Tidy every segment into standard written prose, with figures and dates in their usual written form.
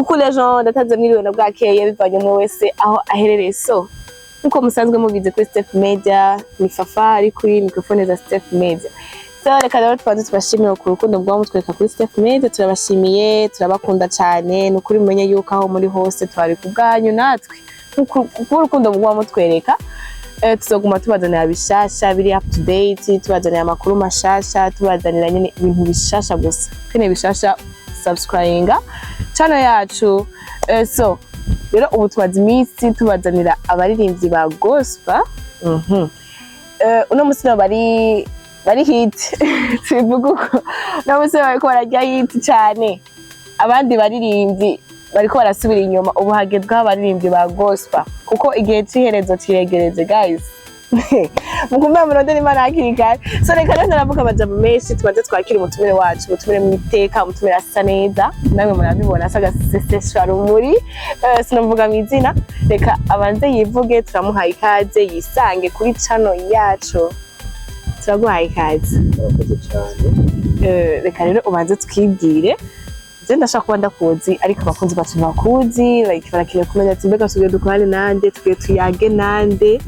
kuko lejo ndataze mwiriwe na bwakeye bivanye mu wese aho aherereye. So nkuko musanzwe mubize kuri Step Media ni Fafa ari kuri microphone za Step Media. So reka rero twanze tubashimira ku rukundo bwa mutwereka kuri Step Media, turabashimiye turabakunda cyane nukuri mumenye yuko aho muri hose twari kubwanyu natwe kuko urukundo bwa mutwereka. Tuzoguma tubazanira bishasha biri up to date, tubazanira amakuru mashasha, tubazanira nyine ibintu bishasha gusa. Kene bishasha subscribinga channel yacu. So rero ubu tubaza iminsi tubazanira abaririmbyi ba gospel. Uno musino bari hit tuvuga uko uno musino bariko barajya hit cyane, abandi baririmbyi bariko barasubira inyuma. Ubu hagezweho abaririmbyi ba gospel kuko igihe ciherezo ciregereze guys. Mukumva muronde Imana hakiri. So reka rero naravuga amajambo menshi tubanze twakira umutumire wacu, umutumire mwiteka, umutumire asa neza, namwe murabibona asaga seseshwa muri sinavuga mu izina. Reka abanze yivuge, turamuhaye ikaze yisange kuri channel yacu. Turaguhaye ikaze. Murakoze cyane. Reka rero ubanze twibwire. Je ndashaka kuba ndakuzi ariko abakunzi bacu bakuzi like barakire kumenya ati mbega tugiye dukorane nande, tugiye tuyage nande.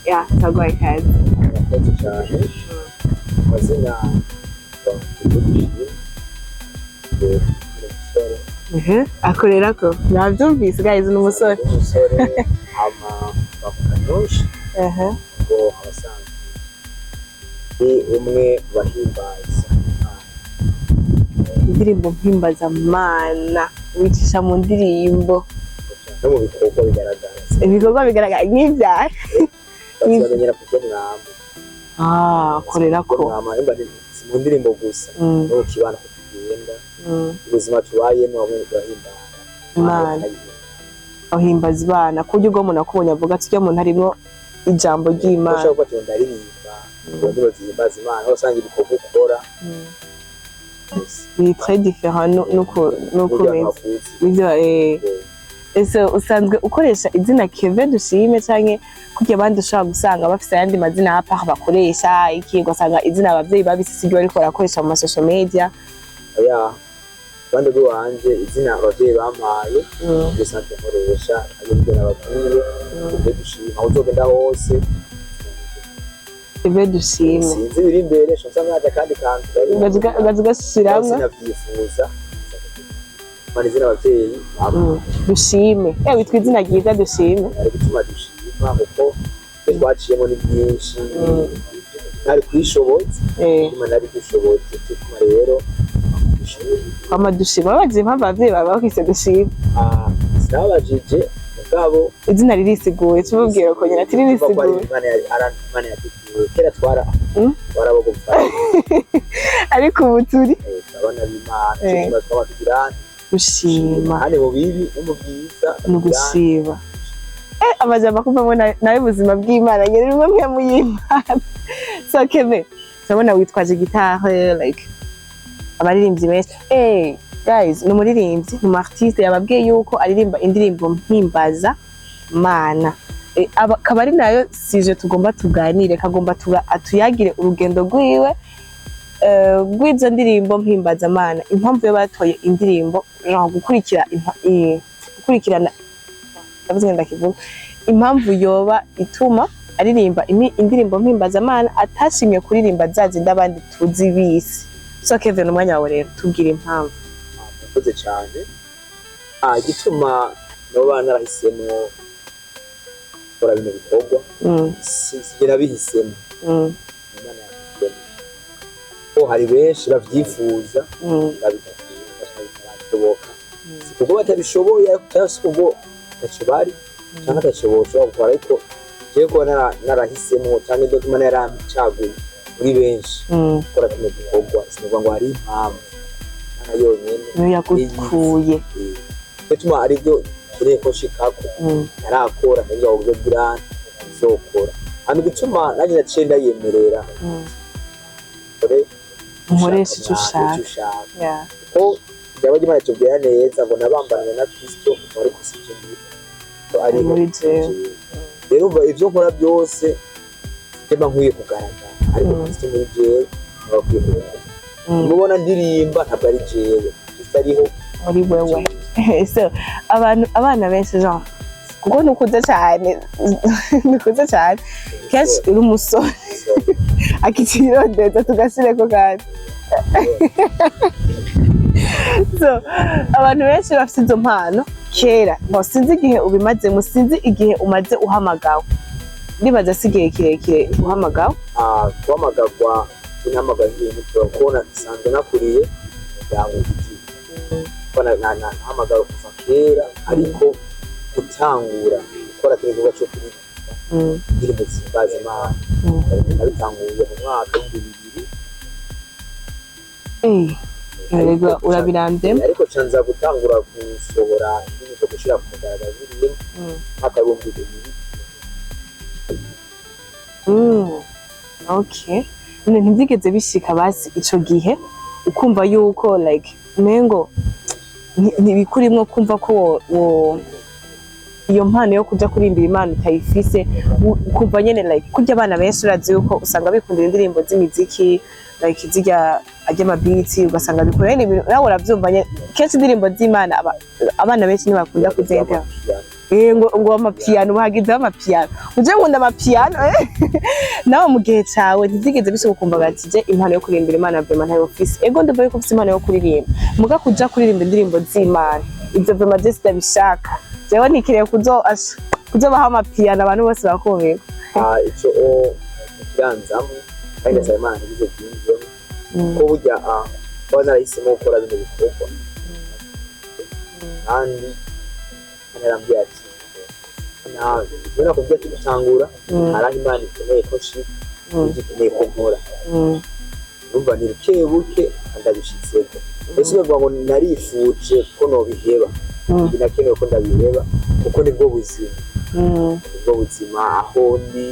Ya turaguhaye ikaze. Murakoze cyane. Mazina akorera ko nabyumvise guys n'umusore ama bakanyosha ngo abasanzwe ni umwe bahimbaza indirimbo mpimbaza Mana, wicisha mu ndirimbo no mu ibikorwa bigaragara nk'ibyaha bazamenyera kubyo mwamba akorera ko mwamba imba mu ndirimbo gusa no kibana kugenda ubuzima tubayemo hamwe n'gahimbara Mana ahimbaza Imana kujya ubwo umuntu akubonye avuga ati cyo umuntu harimo ijambo ry'Imana ushaka ko ndaririmba ngo zihimbaza Imana usanga ibikorwa ukora ni très différent nuko ibyo ese usanzwe ukoresha izina Keve dushime canke kujya abandi ushaka gusanga bafite ayandi mazina hapa bakoresha iki gusanga izina abavyeyi babisigiwe ariko barakoresha mu social media. Bande do wanje izina abavyeyi bampaye bisante nkoresha ayibyo nababwiye Keve dushime aho uzogenda hose Keve dushime sinzi biri imbere shonsa mwaje kandi kantu ugashyiramwe sinavyifuza mani izina abavyeyi dushime witwa izina ryiza dushime ari gutuma dushima kuko twaciyemo ni byinshi ntari kwishoboza Imana ari dushoboye tukuma rero dushima bagiye impamvu abavyeyi baba bakise dushime sinabajije mugabo izina ririsiguye tububwira ko nyina tirisiiguye Imana yatugiye kera twarabogopfa ariko ubu turi abana b'Imana twabatugira gushima hane mu bibi no mu byiza no gusiba amajambo akuvamo nawe ubuzima bw'Imana nyene rumwe mu y'Imana. So Keve sabona witwaje gitare like abaririmbyi benshi guys no muririmbyi mu artiste yababwiye yuko aririmba indirimbo mpimbaza Mana akabari nayo sije tugomba tuganire kagomba atuyagire urugendo rwiwe rw'izo ndirimbo mpimbaza Mana, impamvu yo batoye indirimbo gukurikirana ndavuze ndakivuga impamvu yoba ituma aririmba indirimbo mpimbaza Mana atashimye kuririmba zazindi abandi tuzi bisi. So Kevin umwanya wawe rero tubwire impamvu. Murakoze cyane. Igituma no bana rahisemo kora bino bikorwa sigira bihisemo Imana yahisemo ko hari benshi bavyifuza babitoboka kuko batabishoboye cyangwa kuko tacibari cyangwa tacibosho gukora ariko je ko narahisemo cyangwa ndo Imana yaramcaguye muri benshi kora bino bikorwa sinuvuga ngo hari impamvu Imana yonyene yagukuye bituma ari byo kireko shikako yarakora nibyo ubwo birana zokora hano bituma naje nacenda yemerera nkoresha icyo ushaka ko byaba Imana tubwira neza ngo nabambanira na Kristu muri kusije to ari muri jewe rero ivyo nkora byose tema nkwiye kugaragara ariko Kristu muri jewe bakwiye kugaragara mubona ndirimba ntabwo ari jewe Kristu ariho muri wewe So abana benshi Jean kuko nukuze cyane kenshi uri umusore akikirondeza tugashyireko kandi so abantu benshi bafite izo mpano kera sinzi igihe ubimaze musinzi igihe umaze uhamagawe nibaza sigiye kirekire uhamagawe guhamagagwa inamagaye kubona isanzwe nakuriye yangu kubona nahamagawe kuva kera ariko gutangura gukora igikorwa cyo kuririmba ndirimbo zihimbaza Imana nabitanguye mu mwaka w'2000 urabirambye ariko canza gutangura gusohora ibintu byo gushira ku mugaragaro biri mwaka w'2000. Okay. Ntibyigeze bishika basi ico gihe ukumva yuko like mengo ntibikurimwo kumva ko iyo mpano yo kuja kurimbira Imana utayifise ukumva nyene like kurya abana benshi urazi yuko usanga bikundira indirimbo z'imiziki like zijya ajya mabiti ugasanga bikora ibintu nawe uravyumva nyene kenshi indirimbo z'Imana abana benshi ntibakunda kuzenda ngo amapiano bahagize amapiano uje ngunda amapiano nawe mu gihe cawe ntizigeze bishobora kumva batije impano yo kurimbira Imana bema ntayo office ego ndavuye ko ufite impano yo kuririmba muga kuja kuririmba indirimbo z'Imana ivyo bema je stabishaka jewe nikiriye kuzobaha amapiano abantu bose bakumva ico kiranzamu kandi sa Imana bize byinjye ko burya bana rahisemo gukora bino bikorwa kandi narambye ati ubona ko byo gutangura araho Imana ikeneye ko shika ikeneye ko nkora numva ni buke ndabishitseko ese bavuga ngo narifuje ko no biheba binakenewe ko ndabiheba kuko nibwo buzima aho ndi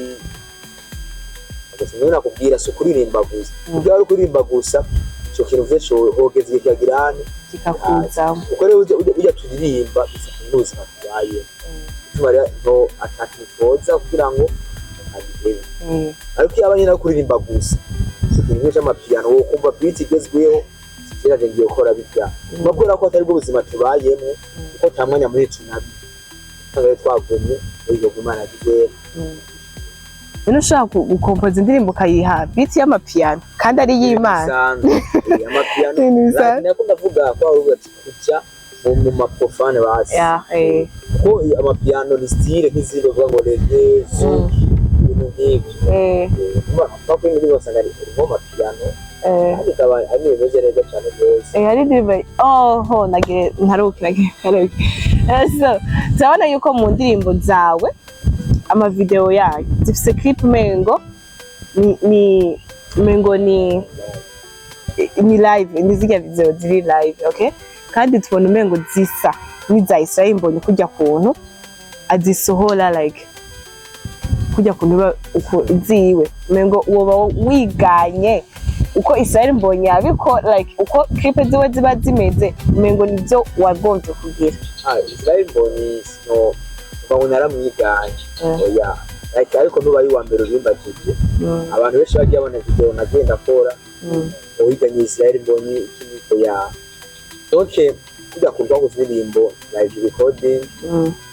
agasanga nakubwira so kuririmba gusa ubwo ari kuririmba gusa cyo kintu vecho hogeze ikagirane kikakuza uko rero ujya turirimba bifite baye tumara no atakitoza kugira ngo abihebe ariko yabanye na kuririmba gusa ikintu cy'amapiano wo kumva beat igezweho kira je ngiye gukora bitya bakora ko atari bwo buzima tubayemo kuko tamwanya muri tunabi kandi twagumye iyo Imana agize Nino ushaka gukompoza indirimbo kayiha beat y'amapiano kandi ari y'Imana amapiano nako ndavuga ko ari ati kujya mu maprofane basi ko amapiano ni style nk'izindi bavuga ngo reggae ibintu nk'ibyo bako ndi basanga ari amapiano akaba ari bimeze neza cyane rwose ari ndirimbo ho nage ntarukira so zabona yuko mu ndirimbo zawe ama video yayo zifise clip mengo ni live nizijya video ziri live okay kandi tubona mengo zisa niza Israel mbonye kujya kuntu azisohora like kujya kuntu uko ziwe mengo woba wiganye uko Israel mbonye abiko like uko clip ziwe ziba zimeze mengo nivyo wagonze kugira Israel mbonye no ngo naramwiganye oya like ariko nuba yi wa mbere urimba tuje abantu benshi bagiye babona video nagenda akora uhiganye Israel mbonye ikiniko ya okay kujya kumva ngo indirimbo live recording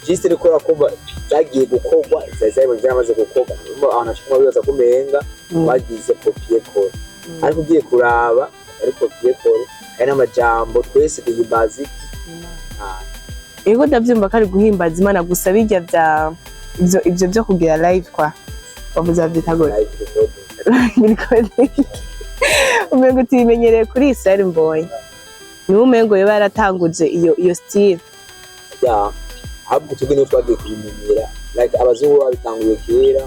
just rikora kumva zagiye gukorwa zazaye byamaze gukorwa anashaka bibaza kumenga bagize copy code ariko ugiye kuraba ariko copy code ari n'amajambo twese duhimbazi ego ndavyumva kari guhimbaza Imana gusa bijya bya ivyo byo kugira live kwa bavuza byitagora umengo timenyereye kuri Israel mbonye ni umengo yo baratanguje iyo style ahubwo tugwe no twagiye kubimenyera like abazungu babitanguye kera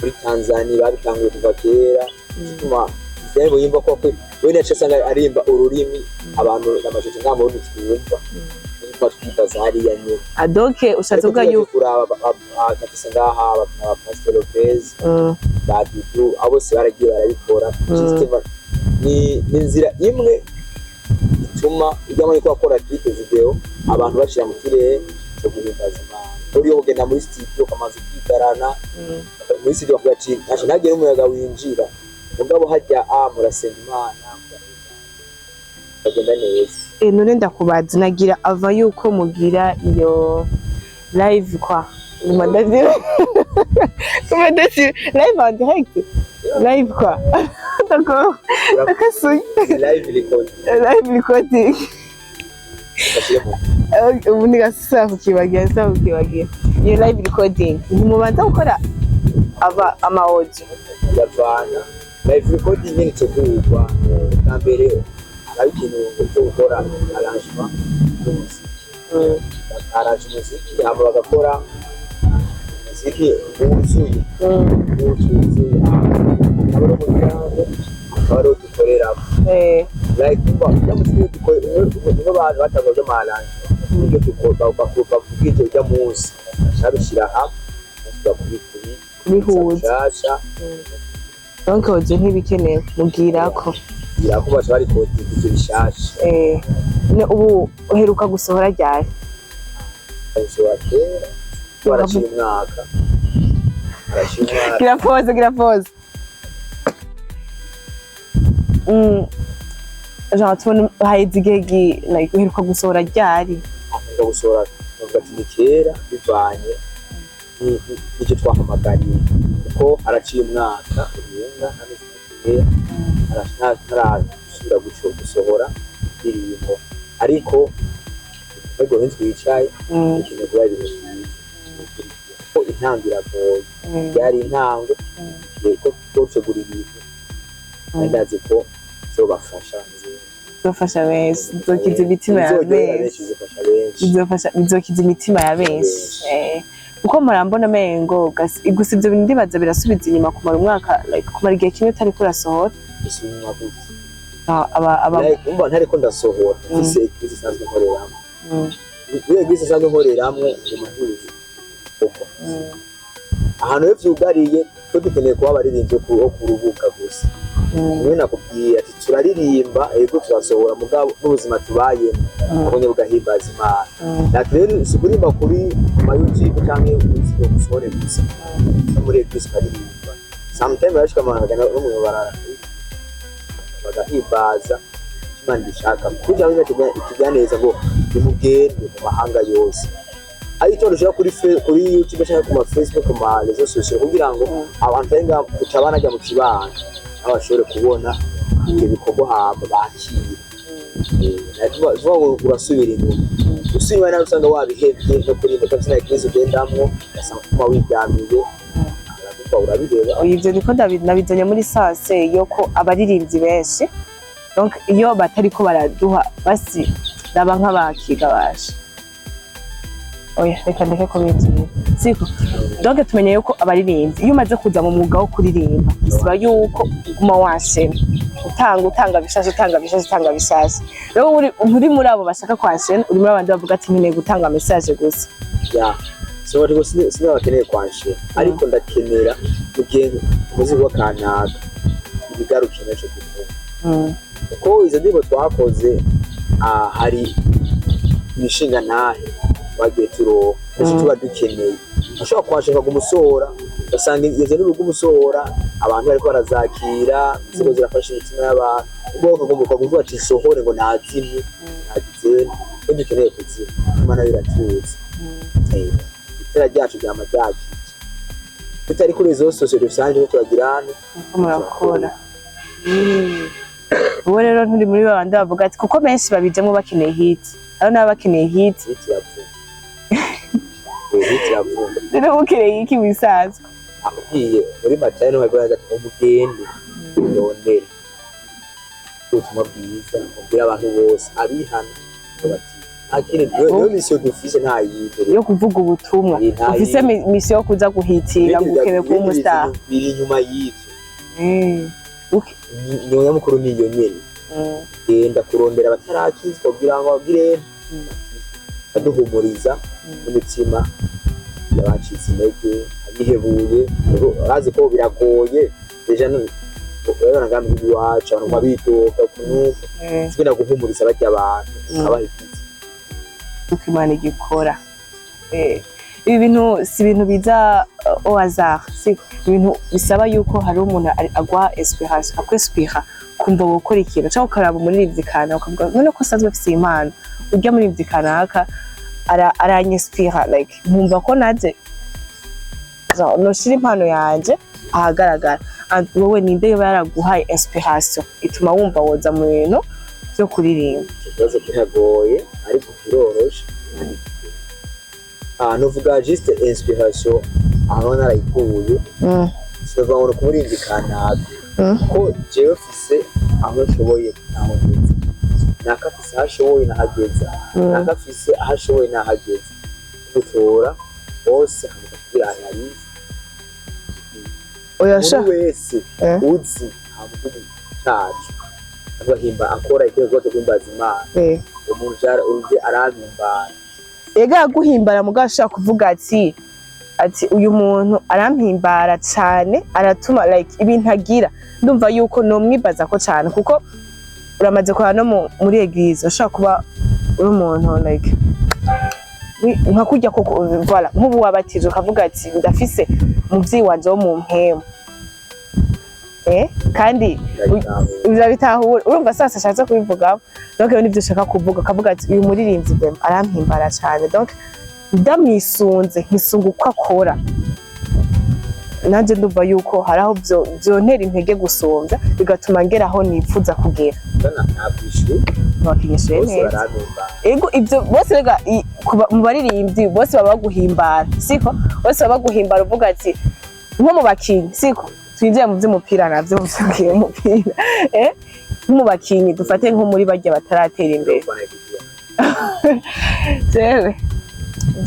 muri Tanzania babitanguye kuva kera bituma Israel yimba ko we nacasanga arimba ururimi abantu n'amashusho ngamo n'utwumva twitwaza hariya nyine adoke ushatse bwa yuko kuraba akatisa ngaha aba Pastor Lopez badudu abo se baragiye barabikora ni inzira imwe ituma ijyamo ko akora clip video abantu bashira mu kirere cyo guhimbaza Imana uri ogenda muri studio kamaze kwigarana muri studio bakati nagera umuyaga winjira mugabo hajya murasenga Imana bagenda neza. None ndakubaza nagira ava yuko mugira iyo live kwa Madadi live en direct live kwa d'accord akasuye live recording ubu nigasa kukibagira iyo live recording ntimubanza gukora ama audio yavana live recording ni tegurwa na mbere ari ikintu cyo gukora arrangement umuziki hama bagakora umuziki wuzuye abari mu gihango abari dukorera like niba abantu batagoje amarangi ibyo dukora bakubwije ujya munsi shabishira hamwe bihuza donc oje ntibikenewe mubwira ko baje bari kodinga ivyo bishasha ubu uheruka gusohora ryari waraciye umwaka gira pause genre tubona haheze igihe like uheruka gusohora ryari gusohora ati ni kera bivanye n'icyo twahamagariye kuko araciye umwaka urenga n'amezi arasubira gusohora indirimbo ariko ego ntitwicaye ikintu kuba ibintu byiza ko intango iragoye byari intango ko twotegura ibintu ndazi ko zobafasha benshi zokiza imitima ya benshi bizokiza imitima ya benshi uko murambona mengo gusa ibyo bintu ndibaza birasubiza inyuma kumara umwaka like kumara igihe kimwe utari kurasohora umva ntariko ndasohora mfise ikizi sanzwe nkoreramo iyo ikizi sanzwe nkoreramo umuhuzi uko ahantu iyo vyugariye twe dukeneye kuba abaririmbyi ku rubuga gusa niwe nakubwiye ati turaririmba ego turasohora mugabo n'ubuzima tubayemo ubonye bugahimbaza Imana ati rero sikurimba kuri ama YouTube canke ubuzima gusohora gusa muri Kristu aririmba sometimes bashika amagana n'umuntu bagahimbaza Imana ishaka kugira ngo ikiganeza ngo nimugende mu mahanga yose ariko dushaka kuri YouTube cyangwa ku Facebook ku ma réseaux sociaux kugira ngo abantu benga kutabana ajya mu kibana abashobore kubona ibyo bikorwa hamba bakira urasubira inyuma usubira nawe usanga wabihebye no kurinda kabisa na Kristu ugendamwo asanga kuma wiryamiye urabireba ibyo niko nabizanye muri sase yo ko abaririmbyi benshi donc iyo batari ko baraduha basi daba nk'abakiga bashe oya reka ndeke ko biziye siko donc tumenye yuko abaririmbyi iyo umaze kuza mu mwuga wo kuririmba bisaba yuko uguma washema utanga bishashe rero uri muri abo bashaka kwashena uri muri abandi bavuga ati nkeneye gutanga message gusa so ariko sinaba bakeneye kwashena ariko ndakenera mugihe muzi wa kanaka ibigarukira naco gukora kuko izo ndibo twakoze hari imishinga nahe bagiye turo tuba dukeneye ashobora kwashaka kumusora basanga izo n'urugo umusora abantu bariko barazakira zigo zirafasha imitima y'abantu ubwo kagomba kuvuga ati sohore ngo nazimye nagize ko dukeneye kuzima Imana biratuza itera ryacu ryamajyaki tutari kuri izo sosiyete dusanje tubagirana murakora ubu rero nturi muri babandi bavuga ati kuko benshi babijemo bakeneye hit aho naba bakeneye hit rero ukeneye iki bisanzwe akubwiye muri matari no bavuga ati umugende ndondere ubutumwa bwiza ubwira abantu bose abihana bati akiri yo misiyo dufise nta yindi yo kuvuga ubutumwa ufise misiyo yo kuza guhitira gukebe ku umustar biri nyuma y'ivyo niyo nyamukuru niyo nyene genda kurondera batarakizwa kugira ngo bagire aduhumuriza n'umutima yabacitse intege abihebuye bazi ko biragoye deja urabona ngambi iwacu abantu babitoka kunuka tugenda guhumuriza bajya abantu abahikiza uko Imana igikora ibi bintu si ibintu biza au hasard si ibintu bisaba yuko hari umuntu agwa espérance akwespira kumva gukora ikintu cyangwa ukaraba umuririmbyi kana ukavuga none ko asanzwe afite impano urya muririmbyi kanaka aranyinspira like nkumva ko naje noshira impano yanje ahagaragara and wowe ninde yoba yaraguhaye inspiration ituma wumva woza mu bintu byo kuririmba. Ikibazo kiragoye ariko kiroroshe. Nuvuga juste inspiration aho narayikuye sova ngo kumurindi kanaka ko jewe mfise aho nshoboye naho ngeza nakafise aho nshoboye nahageza nakafise aho nshoboye nahageza gutora bose kugira analize oyasha wese uzi hamukudu cyacu abahimba akora ikibazo cyo kwimbaza Imana umuntu uruje arabimbara ega guhimbara mugashaka kuvuga ati uyu muntu arampimbara cyane aratuma like ibintu agira ndumva yuko no mwibaza ko cyane kuko uramaze kwa no muri eglise ushaka kuba uri umuntu like nka kujya koko voilà nk'ubu wabatije ukavuga ati ndafise muvyi wanje wo mu mpemu kandi uzabitahura urumva sasa ashatse kubivuga donc iyo nivyo ushaka kuvuga kavuga ati uyu muririmbyi dem arampimbara cyane donc ndamwisunze nkisunga uko akora nanje ndumva yuko haraho byontera intege gusomvya bigatuma ngeraho nipfuza kugera bakinyishuye neza ego ibyo bose rega mu baririmbyi bose baba baguhimbara siko bose baba baguhimbara uvuga ati nko mu bakinyi siko twinjiye mu by'umupira navyo muvugiye umupira mu bakinyi dufate nko muri barya bataratera imbere jewe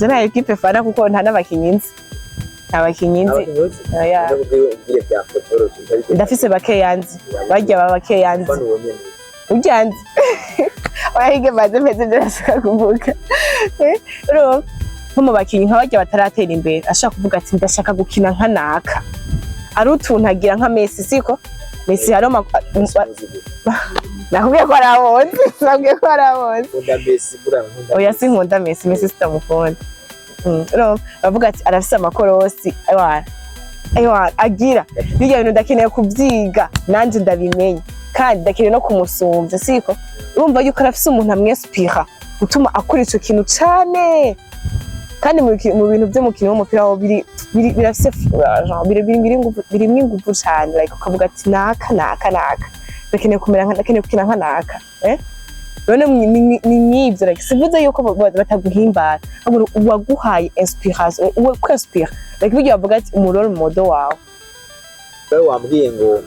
nta equipe fana kuko nta n'abakinyi nzi ndafise bake yanzi barya baba bake yanzi ujyanzi wahige baze meze ndashaka kuvuga nko mu bakinyi nka barya bataratera imbere ashaka kuvuga ati ndashaka gukina nka naka ari utuntu agira nka Messi siko Messi haroma nakubwiye ko arabonze nkunda Messi buranga oya sinkunda Messi sitamukunda bavuga ati arafise amakorosi aywa agira bijya bintu ndakeneye kubyiga nanje ndabimenye kandi ndakeneye no kumusumvya siko urumva yuko arafise umuntu amwespira utuma akora ico kintu cyane kandi mu bintu by'umukino w'umupira wo birafise birimwe ingufu cyane like ukavuga ati naka ndakeneye kumera ndakeneye gukina nka naka none ni nyibyo like sivuze yuko bataguhimbara ahubwo uwaguhaye inspiration uwo kwespira like bijya bavuga ati umuroro modo wawe wewe wambwiye ngo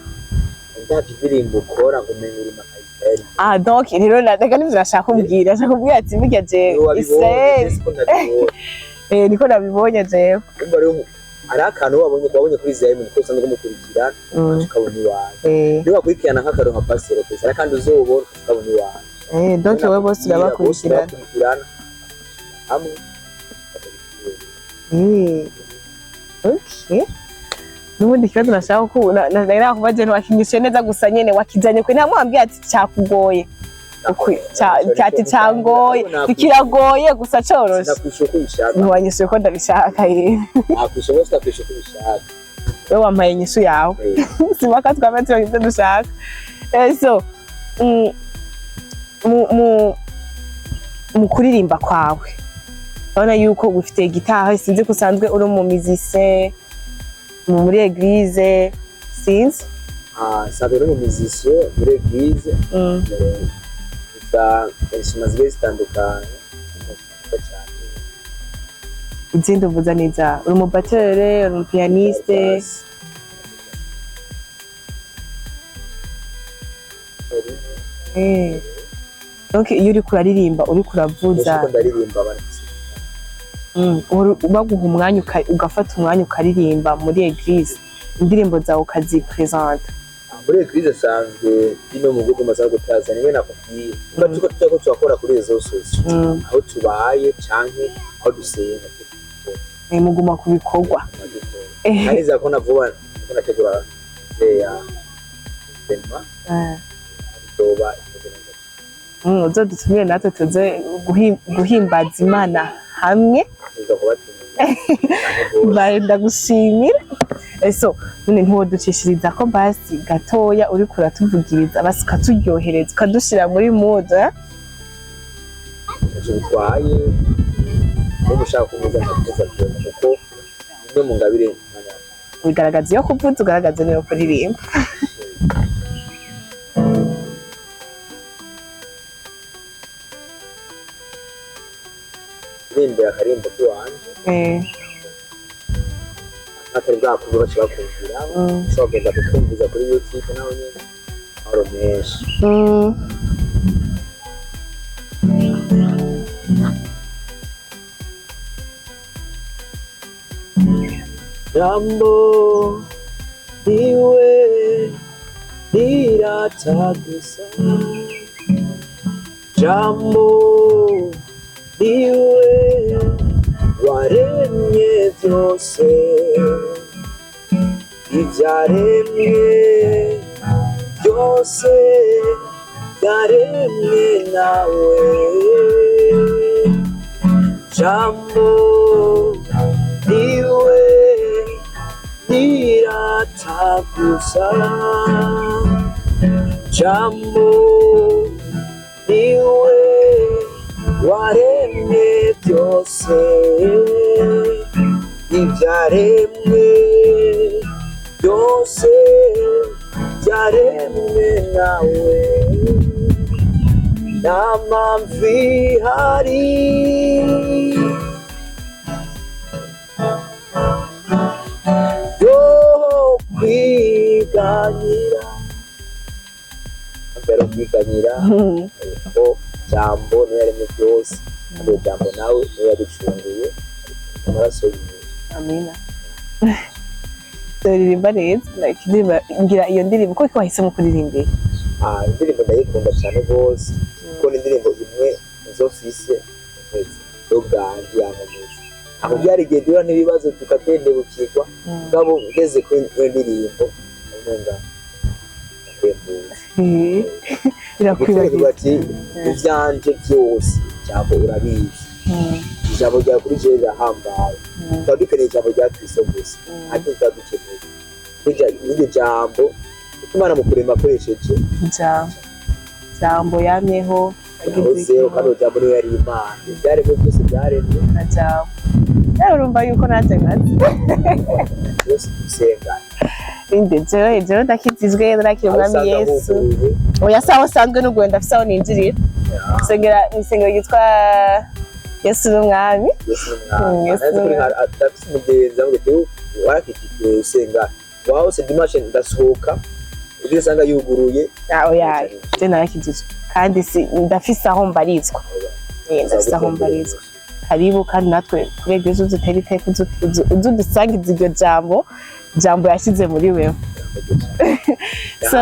ndavyirimbo ukora ngo menyura makayiseri donc rero nataka nivyo nashaka kumbwira ati bijya je Israel niko nabibonye jewe umva rero ari akantu wabonye kuri Israel niko usanzwe mukurikira ukabona iwawe niba kurikirana nk'akaronka pasero pesa kandi uzobora ukabona iwawe donc wewe bose babakurikirana amwe okay nubundi kibazo nashaka ko nari kubaje ntiwakinyishe neza gusa nyene wakijanye kwe nta mwambye ati cyakugoye cyati cyangoye bikiragoye gusa coroshe ntiwanyishe ko ndabishaka nakwishoboye kubishaka wewe wampaye inyishu yawe sibaka twabetse ibyo dushaka so mu kuririmba kwawe urabona yuko ufite gitari sinzi ko usanzwe uri mu musicien muri eglise sinzi sabe uri mu musicien muri eglise inshima zigiye zitandukanye izindi uvuza neza uri mu battere uri mu pianiste donc iyo uri kuraririmba uri kuravuza baguha umwanya ugafata umwanya ukaririmba muri eglise indirimbo zawe ukazipresenta muri eglise asanzwe ino mu gugu masaha gutaza niwe nakubwiye tuko turakora kuri izo sosi aho tubaye canke aho dusenga muguma ku bikorwa ariza ko navuba ko nategura ya tema doba uzodutumire natwe tuze guhimbaza Imana hamwe ndagushimira so none ntiwoducishiriza ko basi gatoya uri kuratuvugiriza basi ukaturyohereza ukadushira muri mood bitwaye no gushaka kuvuza nkavuza kuko imwe mu ngabire bigaragaza iyo kuvuza ugaragaza niyo kuririmba ndirimba akarimbo k'iwanje atari bwakuze bashobora kumvira ushobora kugenda kukumviza kuri YouTube naho nyine ahoro menshi jambo iwe niratagusa jambo iwe waremye byose ibyaremwe byose byaremwe nawe jambo iwe niratagusa jambo iwe waremye byose ibyaremwe byose byaremwe nawe nta mpamvu ihari yo kwiganyira mbere kwiganyira ko jambo niyo yaremye byose kandi jambo nawe niyo yaducunguye amaraso yiwe amina ndirimba neza ndirimba ngira iyo ndirimbo kuko wahisemo kuririmbira indirimbo ndayikunda cyane rwose kuko ni indirimbo imwe izo mfise mwese yo bwanjye yankomeza aho byari igihe duhura n'ibibazo tukatendebukirwa mugabo ngeze kuri iyo ndirimbo umenga birakwibagiza ati ibyanje byose jambo urabizi ijambo rya kuri jewe rirahambaye tukaba dukeneye ijambo rya Kristu gusa ariko tukaba dukeneye n'iryo jambo Imana mu kurema akoresheje jambo yamyeho yahozeho kandi jambo niyo yari Imana ibyaremwe byose byaremwe na jambo rero urumva yuko natwe byose dusenga jewe ndakizizwe ndakira umwami Yesu oya sawa sanzwe n'ugwenda afise aho ninjirira nisengero yitwa Yesu n'umwami atafise umugenzi ngo warakijijwe usenga waho se dimanche ndasohoka ibyo usanga yuguruye oya je narakijijwe kandi ndafise aho mbarizwa ndafise aho mbarizwa karibu kandi natwe kurebye uzutera iteka uzudusangiza iryo jambo yashyize muri wewe so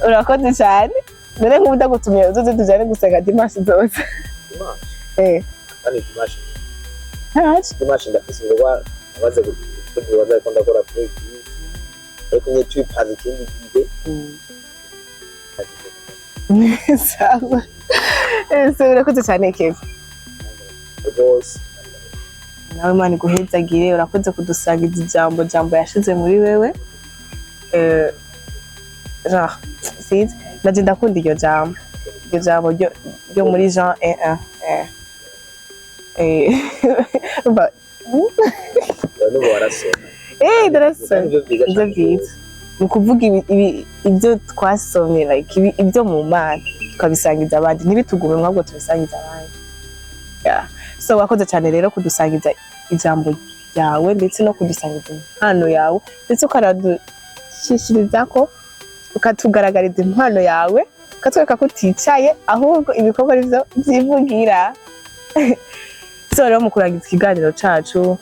urakoze cyane none nk'ubu ndagutumye uzuze tujyane gusenga dimanche zose kandi dimanche ndafise ngo abaze kugira ariko ndakora play ariko nye twipaze ikindi gihe sawa so urakoze cyane Kevin rwose nawe Imana iguhezagire urakoze kudusangiza jambo yashize muri wewe sinzi naje ndakunda iryo jambo ryo muri Jean 1:1 n'ubu warasoma darasoma ibyo byiza ni ukuvuga ibyo twasomye like ibyo mu Mana tukabisangiza abandi ntibitugume mwabwo tubisangiza abandi so wakoze cyane rero kudusangiza ijambo ryawe ndetse no kudusangiza impano yawe ndetse ukanadushishiriza ko ukatugaragariza impano yawe ukatwereka ko uticaye ahubwo ibikorwa arivyo byivugira so rero mu kurangiza ikiganiro cacu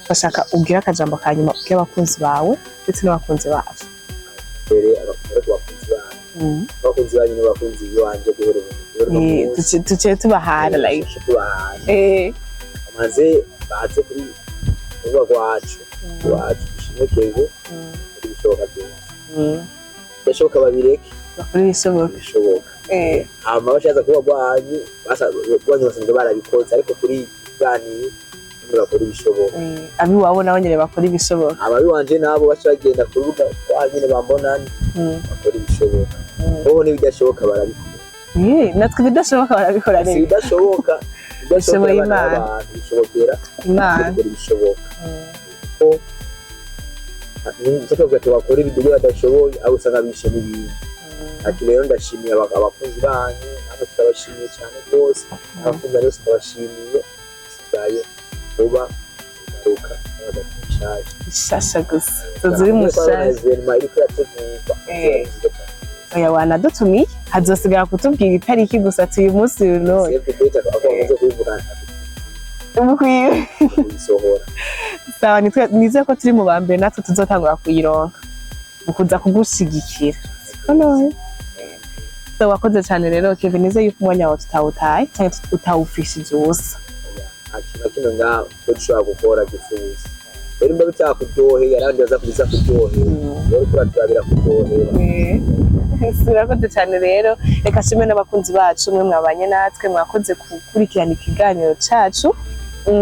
bashaka ubwira akajambo kanyuma k'abakunzi bawe ndetse n'abakunzi bacu abakunzi banyu n'abakunzi b'iwanje tuciye tubahana like amaze baze kuri urubuga rwacu dushimikirwe ibishoboka byose bishoboka babireke bakora ibishoboka hama bashaza kuba bwanyu basanzwe barabikoze ariko kuri bwani bakora ibishoboka abi wabo nabo nyene bakora ibishoboka ababi wanje nabo bashagenda ku rubuga nyine bambonani bakora ibishoboka bo n'ibidashoboka barabikora natwe bidashoboka barabikora rero bidashoboka bishoboye Imana bishobokera Imana bishoboka ko nzako gato bakora ibyo badashoboye abo usanga bishe n'ibindi ati rero ndashimiye abakunzi banyu nabo turabashimiye cyane rwose abakunzi bose ndabashimiye sigaye kuba garuka n'abadashaje ishasha gusa tuzuri mushaje oya wanadutumiye hazosigara kutubwira itariki gusa tuyu munsi uno umukwiye sawa nize ko turi mu bambere natwe tuzotangura kuyironka mukuza kugushigikira none so wakoze cyane rero Kevin nize yuko umwanya wawe tutawutaye cyangwa tutawufishije ubusa akina kino nga dushobora gukora gifuza rero mba bitakuryohe yarandi baza kubiza kuryohe rero turaturabira kuryohe sirakoze cyane rero reka shimwe n'abakunzi bacu mwe mwabanye natwe mwakoze gukurikirana ikiganiro cacu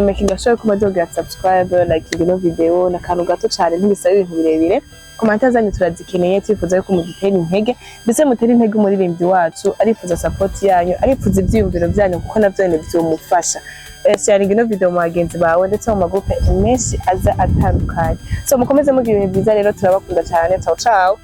mekingashoye kumadoga subscribe like ino video na kantu gato cyane ntibisaba ibintu birebire komanta zanyu turazikeneye twifuza yuko mudutera intege ndetse mutera intege umuririmbyi wacu arifuza support yanyu arifuza ibyiyumviro byanyu kuko navyo ni byomufasha sharing ino video mu bagenzi bawe ndetse mu magroupe menshi aza atandukanye so mukomeze mugira ibintu byiza rero turabakunda cyane ciao ciao